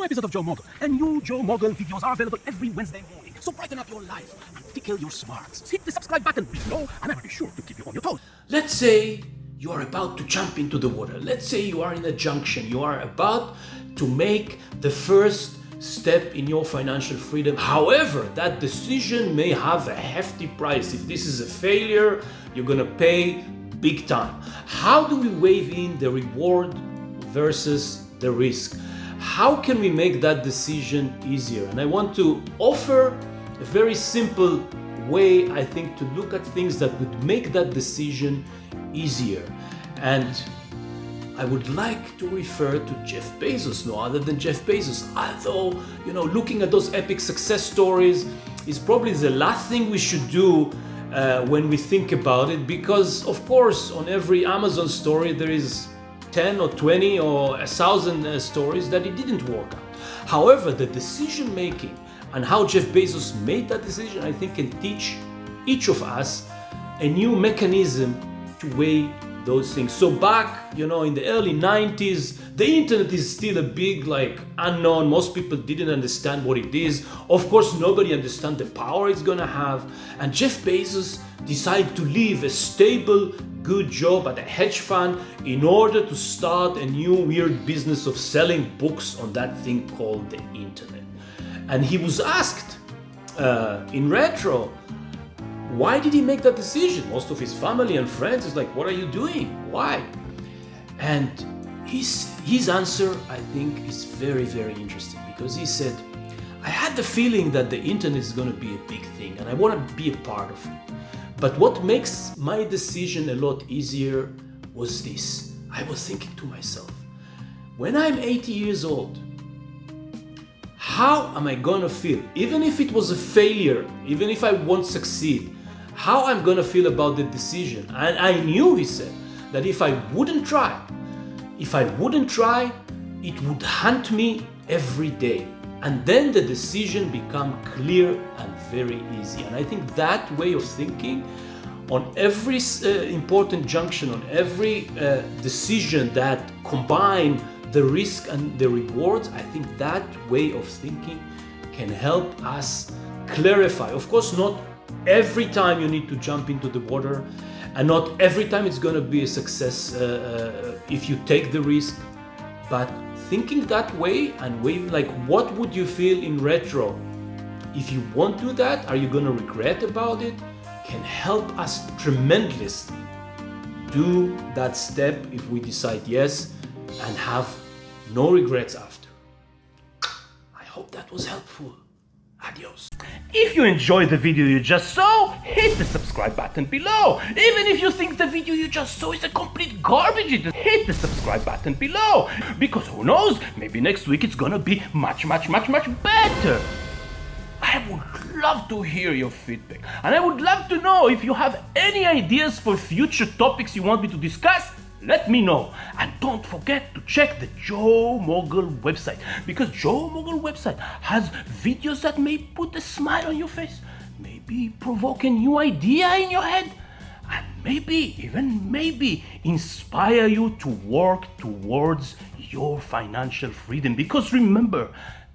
episode of Joe Mogul. And new Joe Mogul videos are available every Wednesday morning. So brighten up your life and tickle your smarts. Hit the subscribe button below and I will be sure to keep you on your toes. Let's say you are about to jump into the water. Let's say you are in a junction. You are about to make the first step in your financial freedom. However, that decision may have a hefty price. If this is a failure, you're gonna pay big time. How do we weigh in the reward versus the risk? How can we make that decision easier? And I want to offer a very simple way, I think, to look at things that would make that decision easier. And I would like to refer to Jeff Bezos, no other than Jeff Bezos. Although, looking at those epic success stories is probably the last thing we should do when we think about it, because of course on every Amazon story there is 10 or 20 or 1,000 stories that it didn't work out. However, the decision making and how Jeff Bezos made that decision, I think, can teach each of us a new mechanism to weigh those things. So back, in the early 90s, the internet is still a big unknown. Most people didn't understand what it is. Of course, nobody understands the power it's gonna have. And Jeff Bezos decided to leave a stable, good job at a hedge fund in order to start a new weird business of selling books on that thing called the internet. And he was asked in retro, why did he make that decision? Most of his family and friends is like, what are you doing? Why? And his answer, I think, is very, very interesting, because he said, I had the feeling that the internet is going to be a big thing and I want to be a part of it. But what makes my decision a lot easier was this. I was thinking to myself, when I'm 80 years old, how am I going to feel? Even if it was a failure, even if I won't succeed, how I'm going to feel about the decision? And I knew, he said, that if I wouldn't try, it would haunt me every day. And then the decision become clear and very easy. And I think that way of thinking on every important junction, on every decision that combine the risk and the rewards, I think that way of thinking can help us clarify. Of course, not every time you need to jump into the water, and not every time it's going to be a success if you take the risk, but thinking that way and weighing what would you feel in retro if you won't do that, are you going to regret about it, can help us tremendously do that step if we decide yes and have no regrets after. I hope that was helpful. Adios. If you enjoyed the video you just saw, hit the subscribe button below. Even if you think the video you just saw is a complete garbage, hit the subscribe button below. Because who knows, maybe next week it's gonna be much better. I would love to hear your feedback. And I would love to know if you have any ideas for future topics you want me to discuss. Let me know. And don't forget to check the Joe Mogul website, because Joe Mogul website has videos that may put a smile on your face, maybe provoke a new idea in your head, and maybe inspire you to work towards your financial freedom. Because remember,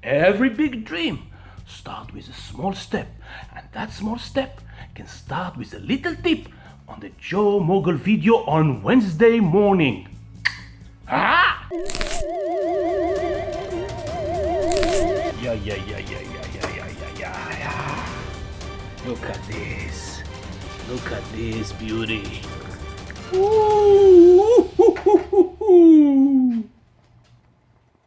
every big dream starts with a small step, and that small step can start with a little tip on the Joe Mogul video on Wednesday morning. Ah! Yeah. Look at this beauty.